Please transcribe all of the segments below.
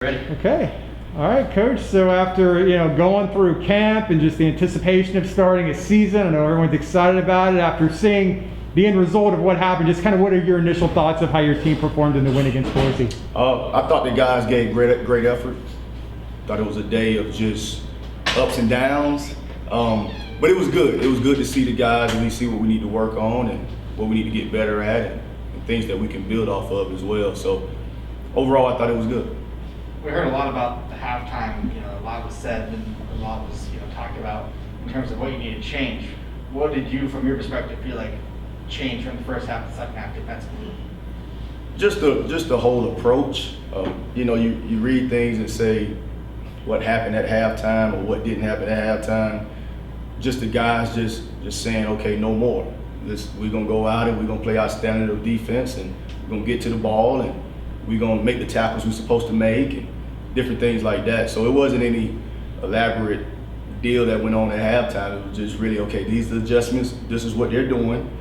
Ready. Okay. All right, Coach. So after going through camp and just the anticipation of starting a season, I know everyone's excited about it. After seeing the end result of what happened, just kind of what are your initial thoughts of how your team performed in the win against Boise? I thought the guys gave great effort. Thought it was a day of just ups and downs, but it was good. It was good to see the guys and we see what we need to work on and what we need to get better at and things that we can build off of as well. So overall, I thought it was good. We heard a lot about the halftime. A lot was said and a lot was talked about in terms of what you need to change. What did you, from your perspective, feel like changed from the first half to the second half defensively? Just the whole approach. You read things and say what happened at halftime or what didn't happen at halftime. Just the guys just saying, okay, no more. We're gonna go out and we're gonna play our standard of defense and we're gonna get to the ball and we're gonna make the tackles we're supposed to make and different things like that. So it wasn't any elaborate deal that went on at halftime. It was just really, okay, these are the adjustments, this is what they're doing.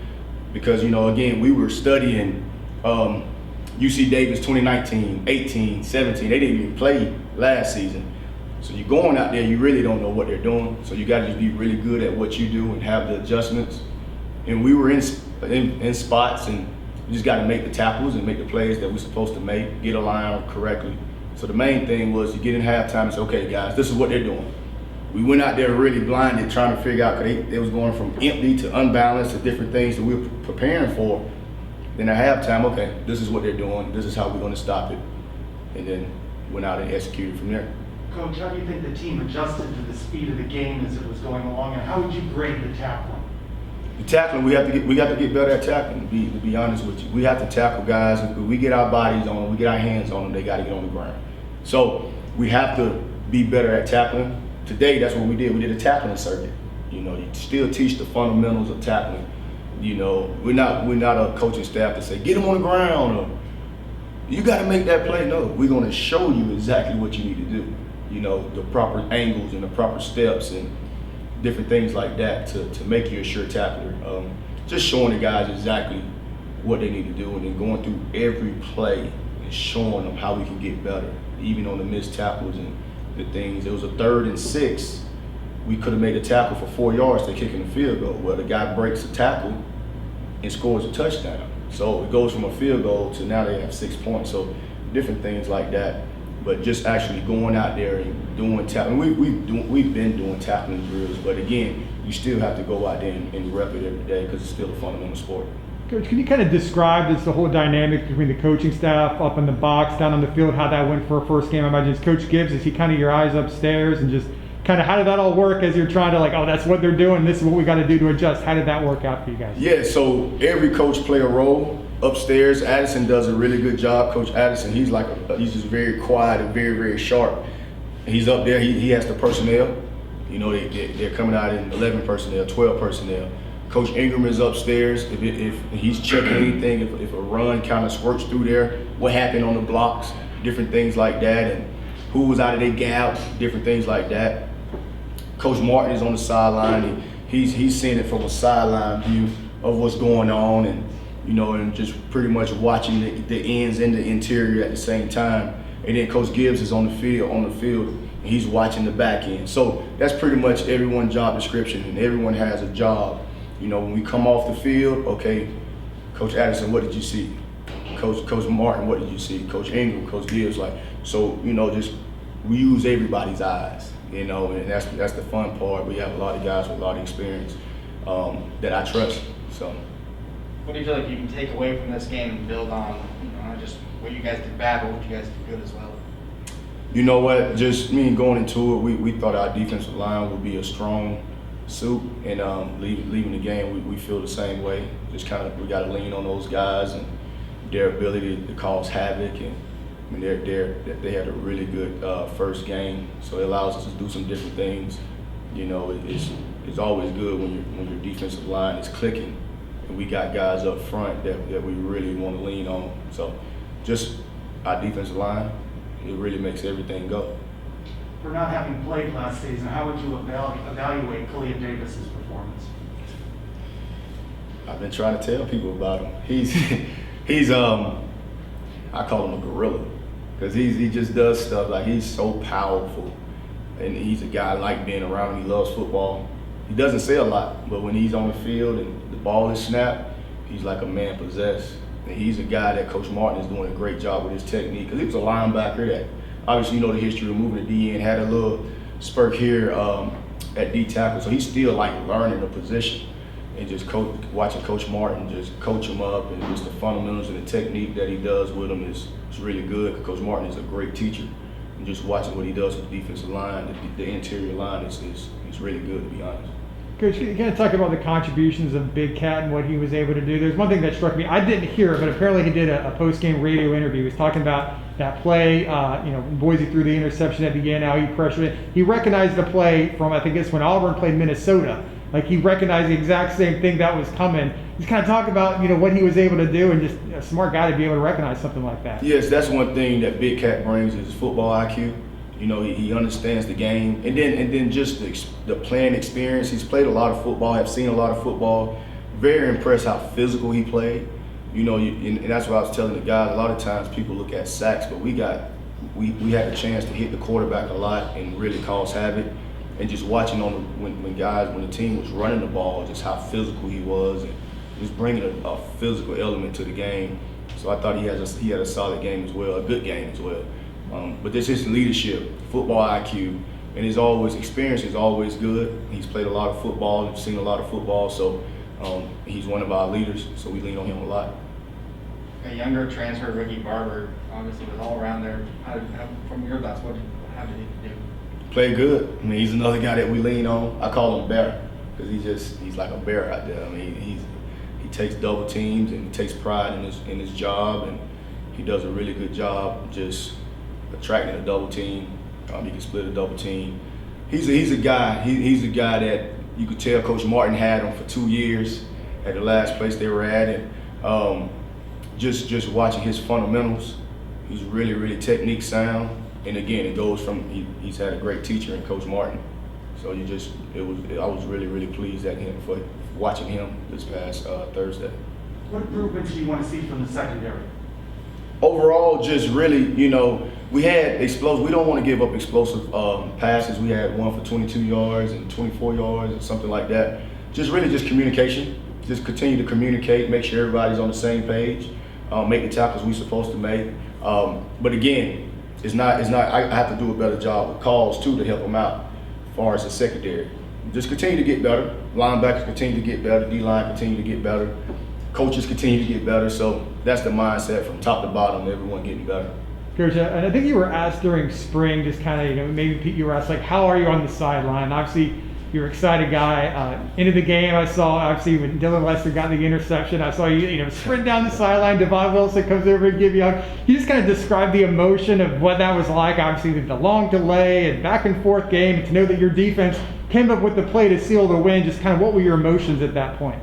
Because, again, we were studying UC Davis 2019, 18, 17. They didn't even play last season. So you're going out there, you really don't know what they're doing. So you got to just be really good at what you do and have the adjustments. And we were in spots, and you just got to make the tackles and make the plays that we're supposed to make, get a line correctly. So the main thing was you get in halftime and say, okay, guys, this is what they're doing. We went out there really blinded, trying to figure out, because they was going from empty to unbalanced to different things that we were preparing for. Then at halftime, okay, this is what they're doing. This is how we're going to stop it. And then went out and executed from there. Coach, how do you think the team adjusted to the speed of the game as it was going along, and how would you grade the tackling? The tackling, we got to get better at tackling. To be honest with you, we have to tackle guys. If we get our bodies on them, we get our hands on them, they got to get on the ground. So we have to be better at tackling. Today, that's what we did. We did a tackling circuit. You still teach the fundamentals of tackling. We're not a coaching staff to say, get them on the ground or you got to make that play. No, we're going to show you exactly what you need to do. The proper angles and the proper steps and different things like that to make you a sure tackler. Just showing the guys exactly what they need to do and then going through every play and showing them how we can get better, even on the missed tackles and the things. It was a 3rd and 6. We could have made a tackle for 4 yards to kick in the field goal. Well, the guy breaks a tackle and scores a touchdown. So it goes from a field goal to now they have 6 points. So different things like that. But just actually going out there and doing tackling. We've been doing tackling drills, but again, you still have to go out there and rep it every day because it's still a fundamental sport. Coach, can you kind of describe the whole dynamic between the coaching staff up in the box, down on the field, how that went for a first game? I imagine it's Coach Gibbs. Is he kind of your eyes upstairs and just kind of how did that all work as you're trying to that's what they're doing, this is what we got to do to adjust? How did that work out for you guys? Yeah, so every coach play a role. Upstairs, Addison does a really good job. Coach Addison, he's just very quiet and very, very sharp. He's up there, he has the personnel. They're coming out in 11 personnel, 12 personnel. Coach Ingram is upstairs. If he's checking anything, if a run kind of squirts through there, what happened on the blocks, different things like that, and who was out of their gap, different things like that. Coach Martin is on the sideline. And he's seeing it from a sideline view of what's going on, and just pretty much watching the ends and the interior at the same time. And then Coach Gibbs is on the field, and he's watching the back end. So that's pretty much everyone's job description, and everyone has a job. When we come off the field, okay, Coach Addison, what did you see? Coach Martin, what did you see? Coach Ingram, Coach Gibbs, just we use everybody's eyes, and that's the fun part. We have a lot of guys with a lot of experience that I trust. So. What do you feel like you can take away from this game and build on, not just what you guys did bad, but what you guys did good as well? You know what? Just going into it, we thought our defensive line would be a strong suit, and leaving the game, we feel the same way. Just we got to lean on those guys and their ability to cause havoc, and they had a really good first game, so it allows us to do some different things. It's always good when your defensive line is clicking. And we got guys up front that we really want to lean on. So just our defensive line, it really makes everything go. For not having played last season, how would you evaluate colleendavis's performance? I've been trying to tell people about him. He's I call him a gorilla. because he just does stuff like he's so powerful, and he's a guy I like being around. He loves football. He doesn't say a lot, but when he's on the field and the ball is snapped, he's like a man possessed. And he's a guy that Coach Martin is doing a great job with his technique, because he was a linebacker that obviously the history of moving to D end, had a little spurt here at D tackle, so he's still like learning the position. And just watching Coach Martin just coach him up, and just the fundamentals and the technique that he does with him is really good. Because Coach Martin is a great teacher, and just watching what he does with the defensive line, the interior line is really good, to be honest. Coach, you kind of talk about the contributions of Big Cat and what he was able to do. There's one thing that struck me. I didn't hear it, but apparently he did a post-game radio interview. He was talking about that play, Boise threw the interception at the end, how he pressured it. He recognized the play from, I think it's when Auburn played Minnesota. Like, he recognized the exact same thing that was coming. He's kind of talking about, what he was able to do, and just a smart guy to be able to recognize something like that. Yes, that's one thing that Big Cat brings is football IQ. He understands the game, and then just the playing experience. He's played a lot of football. I've seen a lot of football. Very impressed how physical he played. And that's what I was telling the guys. A lot of times people look at sacks, but we had a chance to hit the quarterback a lot and really cause havoc. And just watching when the team was running the ball, just how physical he was, and just bringing a physical element to the game. So I thought he had a solid game as well, a good game as well. But this is leadership, football IQ, and his experience is always good. He's played a lot of football and seen a lot of football, so he's one of our leaders, so we lean on him a lot. A younger transfer rookie, Barber, obviously was all around there. From your thoughts, how did he do? Played good. He's another guy that we lean on. I call him Bear, because he's like a bear out there. He takes double teams, and he takes pride in his job, and he does a really good job just attracting a double team. He can split a double team. He's a guy. He's a guy that you could tell Coach Martin had him for 2 years at the last place they were at, and just watching his fundamentals, he's really, really technique sound. And again, it goes from he's had a great teacher in Coach Martin. So I was really, really pleased at him for watching him this past Thursday. What improvements do you want to see from the secondary? Overall, just really, we had explosive. We don't want to give up explosive passes. We had one for 22 yards and 24 yards and something like that. Just communication. Just continue to communicate, make sure everybody's on the same page, make the tackles we're supposed to make. But again, it's not. I have to do a better job with calls too to help them out as far as the secondary. Just continue to get better. Linebackers continue to get better. D-line continue to get better. Coaches continue to get better. So that's the mindset from top to bottom, everyone getting better. Coach, and I think you were asked during spring, just kind of, maybe Pete, you were asked, like, how are you on the sideline? Obviously, you're an excited guy. Into the game, I saw, obviously, when Dylan Lester got the interception, I saw you, sprint down the sideline. Devon Wilson comes over and give you a hug. You just kind of describe the emotion of what that was like, obviously, the long delay and back and forth game, and to know that your defense came up with the play to seal the win. Just kind of what were your emotions at that point?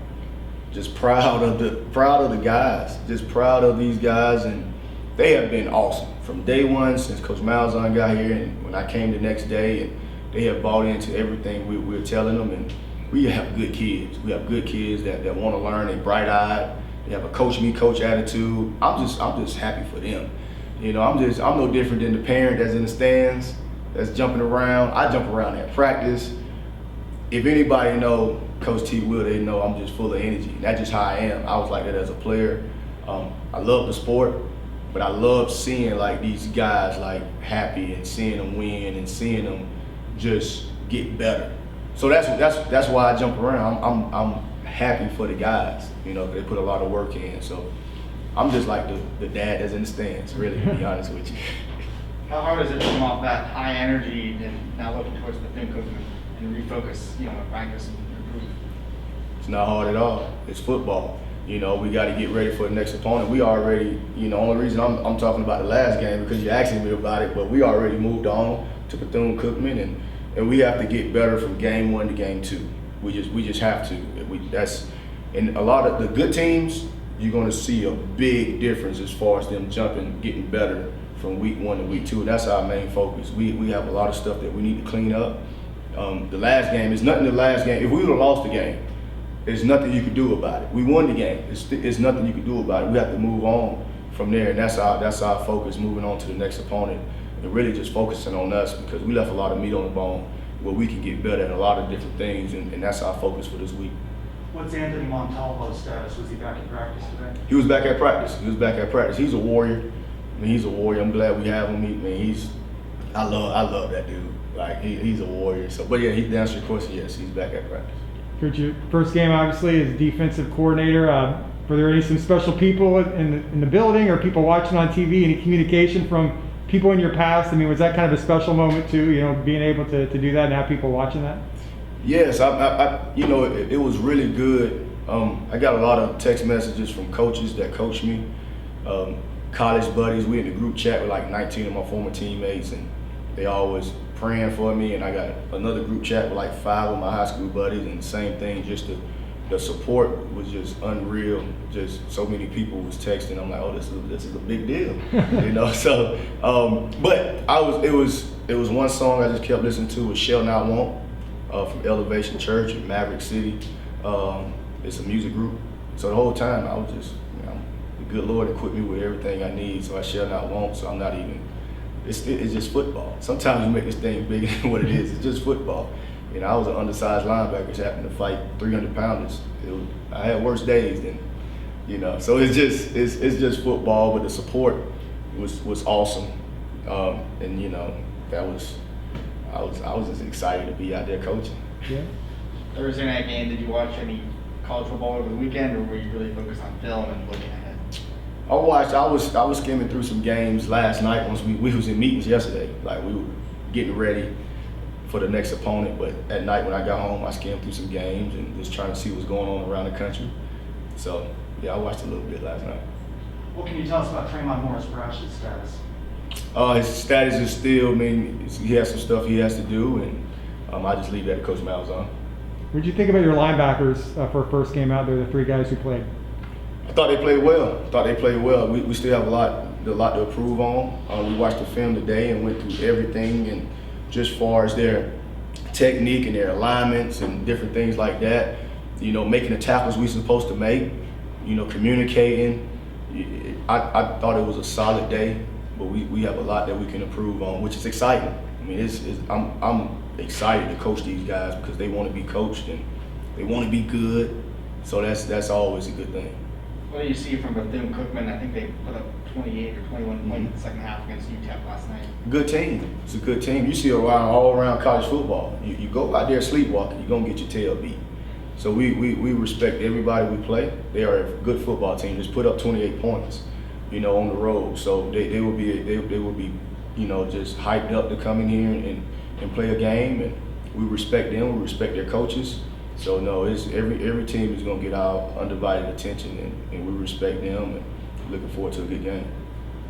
Just proud of the guys. Just proud of these guys, and they have been awesome from day one since Coach Malzahn got here, and when I came the next day, and they have bought into everything we're telling them. And we have good kids. We have good kids that want to learn. They're bright-eyed. They have a coach me coach attitude. I'm just happy for them. I'm no different than the parent that's in the stands, that's jumping around. I jump around at practice. If anybody know Coach T. Will, they know I'm just full of energy. That's just how I am. I was like that as a player. I love the sport, but I love seeing like these guys like happy and seeing them win and seeing them just get better. So that's why I jump around. I'm happy for the guys. They put a lot of work in. So I'm just like the dad that's in the stands, really, to be honest with you. How hard is it to come off that high energy and now looking towards the film coach and refocus, practice and improve? It's not hard at all. It's football. We got to get ready for the next opponent. We already, only reason I'm talking about the last game because you're asking me about it, but we already moved on to Bethune-Cookman, and we have to get better from game 1 to game 2. We just have to. And a lot of the good teams, you're going to see a big difference as far as them jumping, getting better from week 1 to week 2. And that's our main focus. We have a lot of stuff that we need to clean up. The last game is nothing. The last game, if we would have lost the game, there's nothing you could do about it. We won the game. It's nothing you could do about it. We have to move on from there, and that's our focus moving on to the next opponent, and really just focusing on us because we left a lot of meat on the bone where we can get better at a lot of different things, and that's our focus for this week. What's Anthony Montalvo's status? Was he back in practice today? He was back at practice. He's a warrior. I mean, he's a warrior. I'm glad we have him. I love that dude. Like he's a warrior. So, but yeah, to answer your question, yes, he's back at practice. Coach, your first game obviously as defensive coordinator. Were there some special people in the building or people watching on TV? Any communication from people in your past? I mean, was that kind of a special moment too? You know, being able to do that and have people watching that. Yes, it was really good. I got a lot of text messages from coaches that coach me, college buddies. We in the group chat with like 19 of my former teammates, and they always praying for me. And I got another group chat with like 5 of my high school buddies, and the same thing. Just the support was just unreal. Just so many people was texting. I'm like, oh, this is a big deal, you know. So, but it was one song I just kept listening to was "Shall Not Want." From Elevation Church in Maverick City. It's a music group. So the whole time I was just, the good Lord equipped me with everything I need, so I shall not want. So I'm not even, it's just football. Sometimes you make this thing bigger than what it is. It's just football. You know, I was an undersized linebacker just happened to fight 300 pounders. I had worse days than, you know. So it's just football, but the support was awesome. And you know, I was just excited to be out there coaching. Yeah. Thursday night game, did you watch any college football over the weekend, or were you really focused on film and looking ahead? I was skimming through some games last night once we was in meetings yesterday. Like we were getting ready for the next opponent, but at night when I got home, I skimmed through some games and just trying to see what's going on around the country. So yeah, I watched a little bit last night. What can you tell us about Tremont Morris-Brash's status? His status is still, he has some stuff he has to do, and I just leave that to Coach Malzahn. What did you think about your linebackers for first game out there, the 3 guys who played? I thought they played well. We still have a lot to improve on. We watched the film today and went through everything, and just far as their technique and their alignments and different things like that, you know, making the tackles we're supposed to make, you know, communicating. I thought it was a solid day. But we have a lot that we can improve on, which is exciting. I mean, I'm excited to coach these guys because they want to be coached and they want to be good. So that's always a good thing. What do you see from Bethune-Cookman? I think they put up 28 or 21 points in the second half against UTEP last night. Good team. It's a good team. You see all around college football. You go out there sleepwalking, you're gonna get your tail beat. So we respect everybody we play. They are a good football team. Just put up 28 points. You know, on the road, so they will be, you know, just hyped up to come in here and play a game, and we respect them. We respect their coaches. So no, it's every team is gonna get our undivided attention, and we respect them, and looking forward to a good game.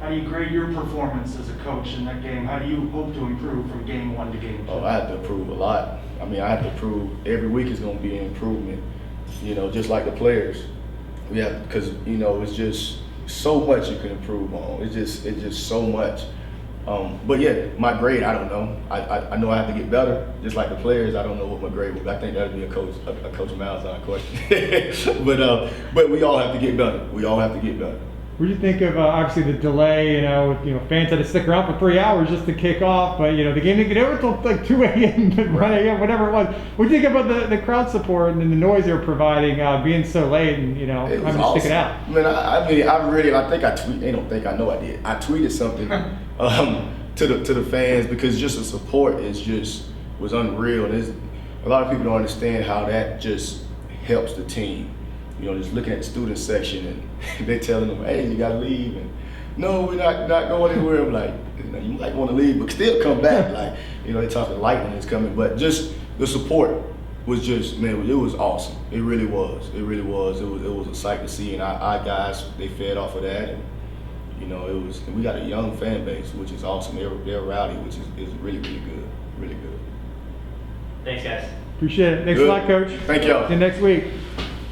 How do you grade your performance as a coach in that game? How do you hope to improve from game 1 to game 2? Oh, I have to improve a lot. I mean, I have to improve. Every week is gonna be an improvement. You know, just like the players. We have, because you know, it's just so much you can improve on. It's just so much. But yeah, my grade, I don't know. I know I have to get better. Just like the players, I don't know what my grade will be. I think that'll be a coach Malzahn question. But we all have to get better. What do you think of obviously the delay? You know, fans had to stick around for 3 hours just to kick off, but the game didn't get over until like 2 a.m., 1 a.m., whatever it was. What do you think about the crowd support and the noise they were providing, being so late and having to awesome. stick it out? I think I tweeted. They don't think I know I did. I tweeted something to the fans because just the support was unreal. A lot of people don't understand how that just helps the team. You know, just looking at the student section and they're telling them, hey, you gotta leave. And no, we're not going anywhere. I'm like, you might want to leave, but still come back. Like, they're talking lightning is coming, but just the support was just, man, it was awesome. It really was. It was a sight to see, and our guys, they fed off of that. And, we got a young fan base, which is awesome. They're rowdy, which is really, really good. Really good. Thanks, guys. Appreciate it. Thanks a lot, Coach. Thank y'all. See you next week.